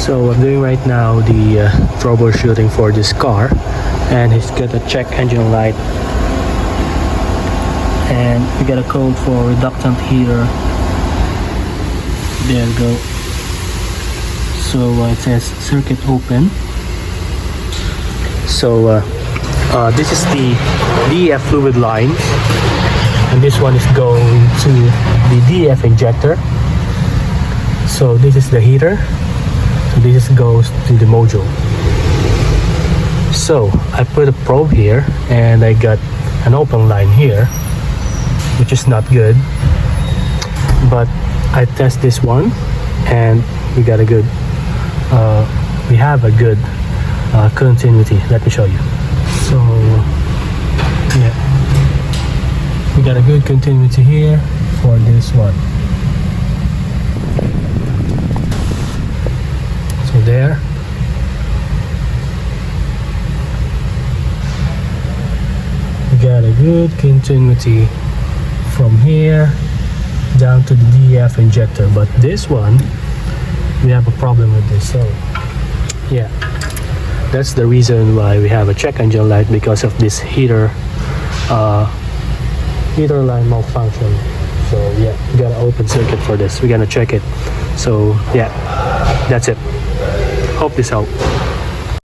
So I'm doing right now the troubleshooting for this car, and he's got a check engine light, and we got a code for reductant heater. There you go. So it says circuit open. So this is the DEF fluid line, and this one is going to the DEF injector. So this is the heater. So this goes to the module. So I put a probe here, and I got an open line here, which is not good. But I test this one, and we got a good. We have a good continuity. Let me show you. So yeah, we got a good continuity here for this one. So there. We got a good continuity from here down to the DEF injector, but this one we have a problem with this. So yeah, that's the reason why we have a check engine light, because of this heater line malfunction. So yeah, we got an open circuit for this. We're gonna check it. So yeah, that's it. Hope this helped.